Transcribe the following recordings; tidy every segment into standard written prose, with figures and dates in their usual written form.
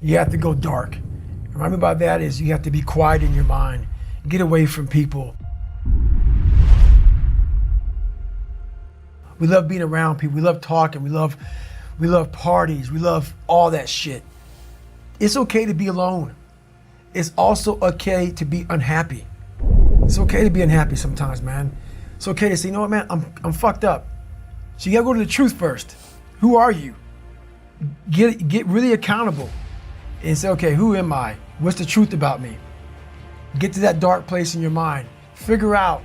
You have to go dark. And what I mean by that is you have to be quiet in your mind. Get away from people. We love being around people. We love talking. We love parties. We love all that shit. It's okay to be alone. It's also okay to be unhappy. It's okay to be unhappy sometimes, man. It's okay to say, you know what, man, I'm fucked up. So you gotta go to the truth first. Who are you? Get really accountable and say, okay, who am I? What's the truth about me? Get to that dark place in your mind. Figure out,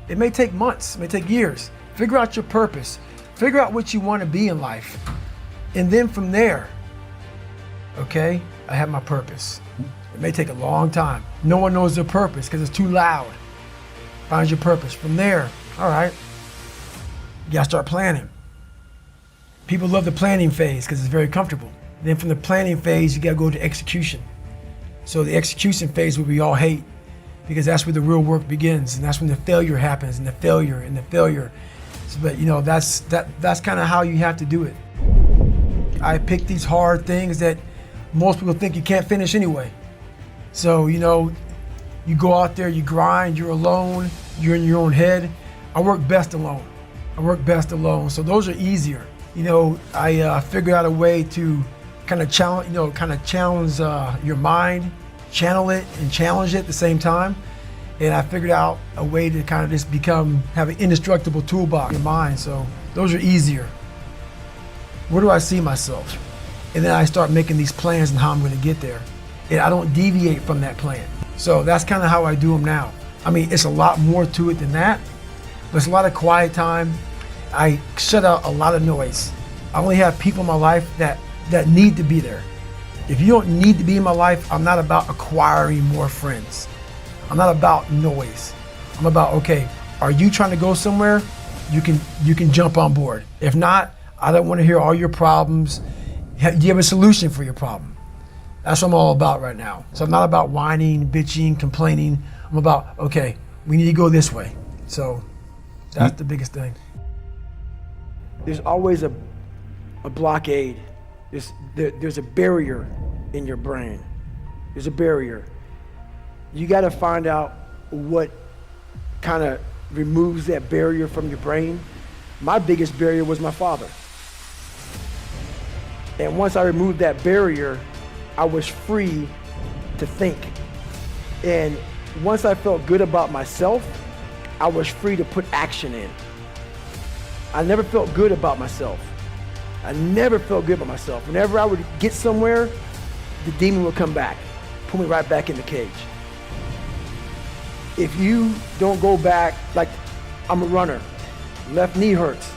it may take months, it may take years. Figure out your purpose. Figure out what you want to be in life. And then from there, okay, I have my purpose. It may take a long time. No one knows their purpose because it's too loud. Find your purpose. From there, all right, you gotta start planning. People love the planning phase because it's very comfortable. Then from the planning phase, you gotta go to execution. So the execution phase, what we all hate, because that's where the real work begins, and that's when the failure happens, and the failure. So, but you know, that's kind of how you have to do it. I picked these hard things that most people think you can't finish anyway. So, you know, you go out there, you grind, you're alone, you're in your own head. I work best alone. So those are easier. You know, I figured out a way to kind of challenge your mind, channel it and challenge it at the same time. And I figured out a way to kind of just have an indestructible toolbox in your mind. So those are easier. Where do I see myself? And then I start making these plans and how I'm gonna get there. And I don't deviate from that plan. So that's kind of how I do them now. I mean, it's a lot more to it than that, but it's a lot of quiet time. I shut out a lot of noise. I only have people in my life that need to be there. If you don't need to be in my life, I'm not about acquiring more friends. I'm not about noise. I'm about, okay, are you trying to go somewhere? You can jump on board. If not, I don't want to hear all your problems. Do you have a solution for your problem? That's what I'm all about right now. So I'm not about whining, bitching, complaining. I'm about, okay, we need to go this way. So that's the biggest thing. There's always a blockade. There's a barrier in your brain. There's a barrier. You got to find out what kind of removes that barrier from your brain. My biggest barrier was my father. And once I removed that barrier, I was free to think. And once I felt good about myself, I was free to put action in. I never felt good about myself. Whenever I would get somewhere, the demon would come back, pull me right back in the cage. If you don't go back, like I'm a runner, left knee hurts.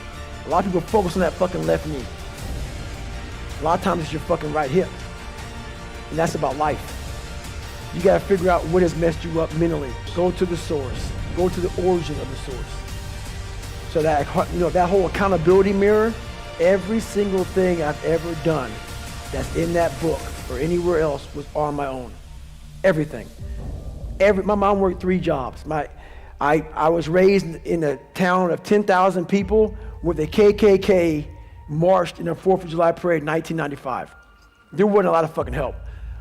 A lot of people focus on that fucking left knee. A lot of times it's your fucking right hip. And that's about life. You gotta figure out what has messed you up mentally. Go to the source. Go to the origin of the source. So that, you know, that whole accountability mirror, every single thing I've ever done that's in that book or anywhere else was on my own. Everything. My mom worked 3 jobs. I was raised in a town of 10,000 people where the KKK marched in a 4th of July parade in 1995. There wasn't a lot of fucking help.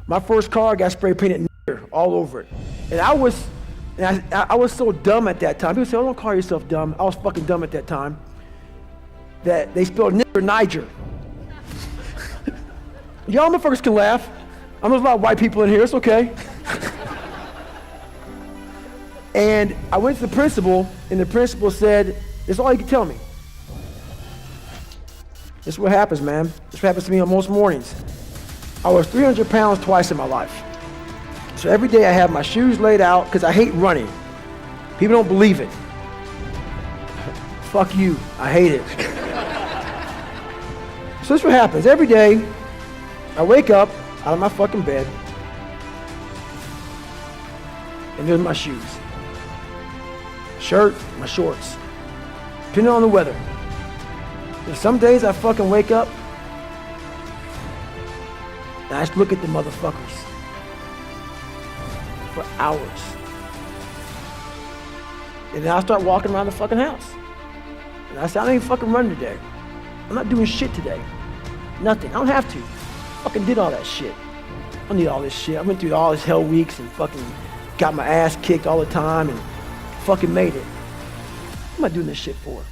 My first car got spray painted all over it. And I was so dumb at that time. People say, oh, don't call yourself dumb. I was fucking dumb at that time. That they spelled nigger Niger. Y'all motherfuckers can laugh. There's a lot of white people in here, it's okay. And I went to the principal, and the principal said, that's all you can tell me. This is what happens, man. This is what happens to me on most mornings. I was 300 pounds twice in my life. So every day I have my shoes laid out, because I hate running. People don't believe it. Fuck you, I hate it. So this is what happens. Every day, I wake up out of my fucking bed, and there's my shoes. Shirt, my shorts. Depending on the weather. There's some days I fucking wake up, and I just look at the motherfuckers for hours. And then I start walking around the fucking house. And I say, I ain't fucking running today. I'm not doing shit today. Nothing. I don't have to. Fucking did all that shit. I don't need all this shit. I went through all this hell weeks and fucking got my ass kicked all the time and fucking made it. What am I doing this shit for?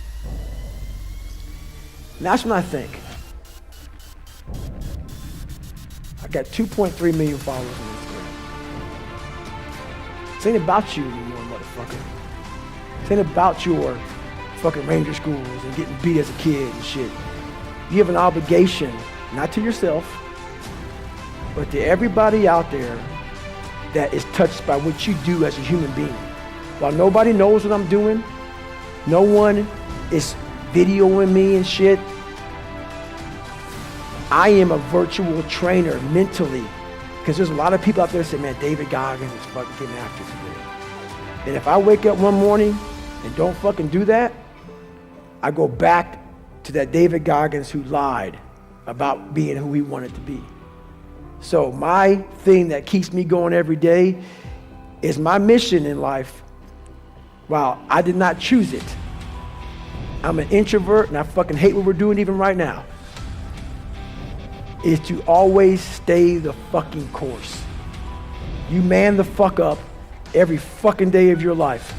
And that's when I think. I got 2.3 million followers on Instagram. This ain't about you anymore, motherfucker. This ain't about your fucking ranger schools and getting beat as a kid and shit. You have an obligation, not to yourself, but to everybody out there that is touched by what you do as a human being. While nobody knows what I'm doing, no one is videoing me and shit, I am a virtual trainer mentally, because there's a lot of people out there that say, man, David Goggins is fucking getting after it today. And if I wake up one morning and don't fucking do that, I go back to that David Goggins who lied about being who he wanted to be. So my thing that keeps me going every day is my mission in life. Wow, I did not choose it. I'm an introvert and I fucking hate what we're doing even right now. Is to always stay the fucking course. You man the fuck up every fucking day of your life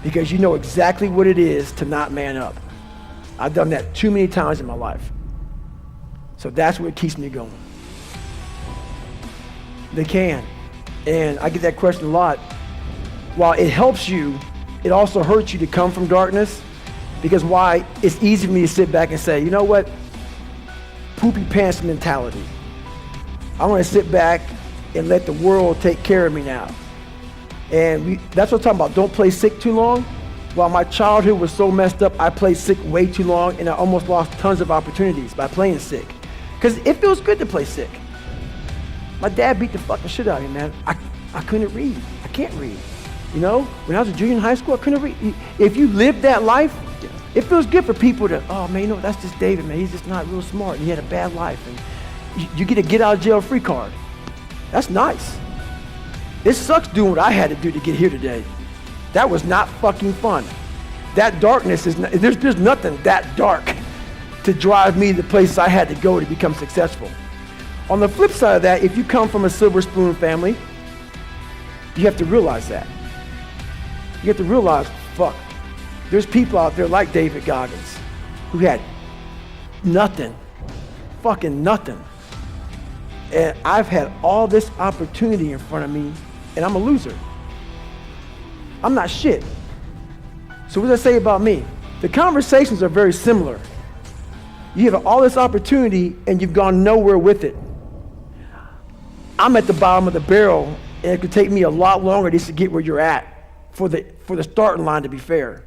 because you know exactly what it is to not man up. I've done that too many times in my life. So that's what keeps me going. They can. And I get that question a lot. While it helps you, it also hurts you to come from darkness, because why? It's easy for me to sit back and say, you know what? Poopy pants mentality. I want to sit back and let the world take care of me now. And that's what I'm talking about. Don't play sick too long. While my childhood was so messed up, I played sick way too long and I almost lost tons of opportunities by playing sick. Because it feels good to play sick. My dad beat the fucking shit out of me, man. I couldn't read. I can't read. You know, when I was a junior in high school, I couldn't read. If you live that life, it feels good for people to, oh man, you know, that's just David, man. He's just not real smart and he had a bad life. And you get a get out of jail free card. That's nice. It sucks doing what I had to do to get here today. That was not fucking fun. That darkness is, there's nothing that dark to drive me to the places I had to go to become successful. On the flip side of that, if you come from a silver spoon family, you have to realize that. You have to realize, fuck, there's people out there like David Goggins who had nothing, fucking nothing. And I've had all this opportunity in front of me and I'm a loser. I'm not shit. So what does that say about me? The conversations are very similar. You have all this opportunity and you've gone nowhere with it. I'm at the bottom of the barrel and it could take me a lot longer just to get where you're at for the starting line, to be fair.